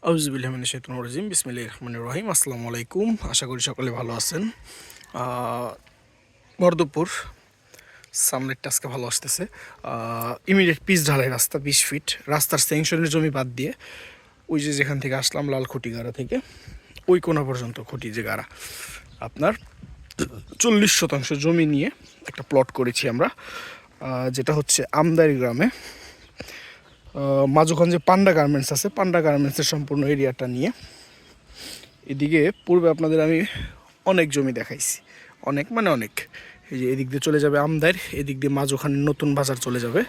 আউযুবিল্লাহি মিনাশ শাইতানির রাজিম বিসমিল্লাহির রহমানির রহিম। আসসালামু আলাইকুম, আশা করি সকলে ভালো আছেন। বর্ধপুর সামনেরটা আজকে ভালো আসতেছে। ইমিডিয়েট পিচ ঢালাই রাস্তা 20 ফিট, রাস্তার স্যাংশনের জমি বাদ দিয়ে ওই যে যেখান থেকে আসলাম লাল খুঁটি গাড়া থেকে ওই কোনা পর্যন্ত খুঁটি যে গাড়া, আপনার 40 শতাংশ জমি নিয়ে একটা প্লট করেছি আমরা, যেটা হচ্ছে আমদারি গ্রামে। মাঝখান যে পান্ডা গার্মেন্টস আছে, পান্ডা গার্মেন্টসের সম্পূর্ণ এরিয়াটা নিয়ে। এদিকে পূর্বে আপনাদের আমি অনেক জমি দেখাইছি, অনেক মানে অনেক। এই যে এদিক দিয়ে চলে যাবে আমদার, এদিক দিয়ে মাঝখানে নতুন বাজার চলে যাবে।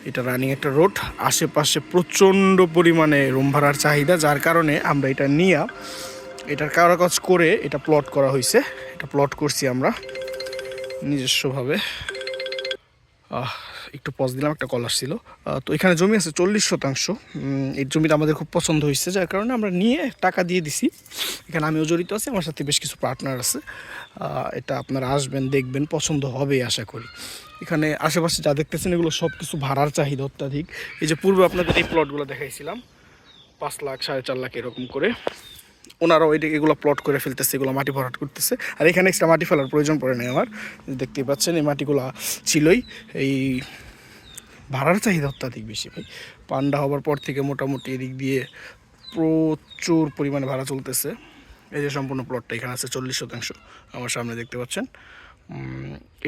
এটা রানিং একটা রোড, আশেপাশে প্রচণ্ড পরিমাণে রুম ভাড়ার চাহিদা, যার কারণে আমরা এটা নিয়ে এটার কাজ করে এটা প্লট করা হয়েছে। এটা প্লট করছি আমরা নিজস্বভাবে। একটু পজ দিলাম, একটা কল আসছিল। তো এখানে জমি আছে 40 শতাংশ। এই জমিটা আমাদের খুব পছন্দ হয়েছে, যার কারণে আমরা নিয়ে টাকা দিয়ে দিছি। এখানে আমিও জড়িত আছি, আমার সাথে বেশ কিছু পার্টনার আছে। এটা আপনারা আসবেন, দেখবেন, পছন্দ হবে আশা করি। এখানে আশেপাশে যা দেখতেছেন এগুলো সব কিছু ভাড়ার চাহিদা অত্যাধিক। এই যে পূর্বে আপনাদের এই প্লটগুলো দেখাইছিলাম 5 লাখ 4.5 লাখ এরকম করে, ওনারাও এগুলো প্লট করে ফেলতেছে, এগুলো মাটি ভরাট করতেছে। আর এখানে এক্সট্রা মাটি ফেলার প্রয়োজন পড়ে না আমার, দেখতেই পাচ্ছেন এই মাটিগুলো ছিলই। এই ভাড়ার চাহিদা অত্যাধিক বেশি ভাই। পান্ডা হবার পর থেকে মোটামুটি এদিক দিয়ে প্রচুর পরিমাণে ভাড়া চলতেছে। এই যে সম্পূর্ণ প্লটটা এখানে আছে 40 শতাংশ, আমার সামনে দেখতে পাচ্ছেন।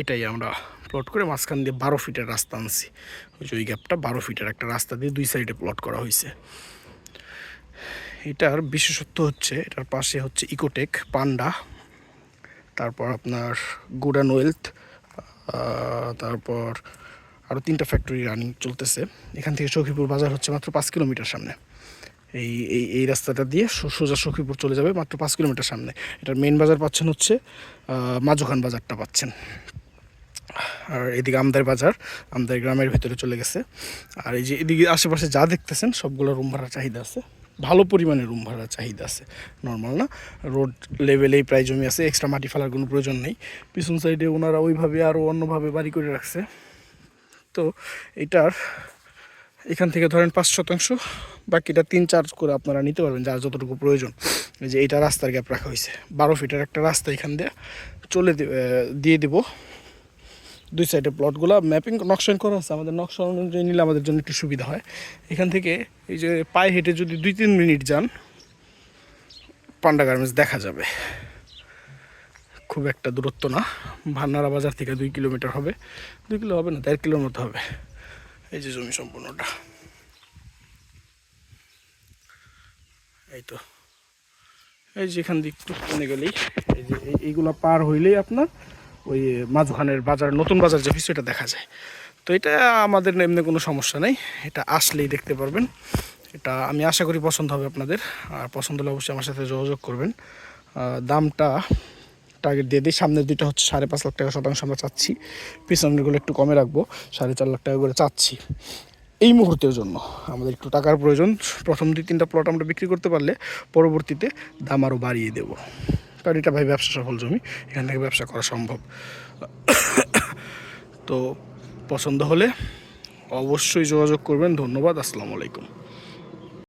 এটাই আমরা প্লট করে মাঝখান দিয়ে 12 ফিটের রাস্তা আনছি। ওই যে ওই গ্যাপটা 12 ফিটের একটা রাস্তা দিয়ে দুই সাইডে প্লট করা হয়েছে। এটার বিশেষত্ব হচ্ছে এটার পাশে হচ্ছে ইকোটেক, পান্ডা, তারপর আপনার গুডান ওয়েলথ, তারপর আরও 3টা ফ্যাক্টরি রানিং চলতেছে। এখান থেকে সখীপুর বাজার হচ্ছে মাত্র 5 কিলোমিটার সামনে। এই এই এই রাস্তাটা দিয়ে সোজা সখীপুর চলে যাবে মাত্র 5 কিলোমিটার সামনে। এটার মেন বাজার পাচ্ছেন হচ্ছে মাঝখান বাজারটা পাচ্ছেন। আর এদিকে আমদার বাজার, আমদার গ্রামের ভেতরে চলে গেছে। আর এই যে এদিকে আশেপাশে যা দেখতেছেন সবগুলো রুম ভাড়ার চাহিদা আছে, ভালো পরিমাণে রুম ভাড়ার চাহিদা আছে, নর্মাল না, রোড লেভেলেই প্রায় জমি আছে, এক্সট্রা মাটি ফেলার কোনো প্রয়োজন নেই। পিছন সাইডে ওনারা ওইভাবে আরও অন্যভাবে বাড়ি করে রাখছে। তো এটার এখান থেকে ধরেন 5 শতাংশ, বাকিটা 3-4 করে আপনারা নিতে পারবেন যার যতটুকু প্রয়োজন। এই যে এটা রাস্তার গ্যাপ রাখা হয়েছে, 12 ফিটের একটা রাস্তা এখান দিয়ে দিয়ে দেবো। দুই সাইডে প্লটগুলো ম্যাপিং নকশান করা আছে, আমাদের নকশা অনুযায়ী নিলে আমাদের জন্য একটু সুবিধা হয়। এখান থেকে এই যে পায়ে হেঁটে যদি 2-3 মিনিট যান পান্ডা গার্মেন্টস দেখা যাবে, খুব একটা দূরত্ব না। ভান্নারা বাজার থেকে 2 কিলোমিটার হবে, 2 কিলো হবে না, 1.5 কিলোর মতো হবে। এই যে জমি সম্পূর্ণটা, এই তো এই যে এখান দিয়ে একটু কমে গেলেই এই যে এইগুলো পার হইলেই আপনার ওই মাঝখানের বাজার, নতুন বাজার যে বিষয়টা দেখা যায়। তো এটা আমাদের এমনি কোনো সমস্যা নেই, এটা আসলেই দেখতে পারবেন। এটা আমি আশা করি পছন্দ হবে আপনাদের, আর পছন্দ হলে অবশ্যই আমার সাথে যোগাযোগ করবেন। দামটা টার্গেট দিয়ে দিই, সামনের দুইটা হচ্ছে 5.5 লাখ টাকা শতাংশ আমরা চাচ্ছি, পিছনেরগুলো একটু কমে রাখবো, 4.5 লাখ টাকা করে চাচ্ছি এই মুহূর্তের জন্য। আমাদের একটু টাকার প্রয়োজন, প্রথম 2-3টা প্লট আমরা বিক্রি করতে পারলে পরবর্তীতে দাম আরও বাড়িয়ে দেবো, কারণ এটা ভাই ব্যবসা সফল জমি, এখান থেকে ব্যবসা করা সম্ভব। তো পছন্দ হলে অবশ্যই যোগাযোগ করবেন। ধন্যবাদ, আসসালামু আলাইকুম।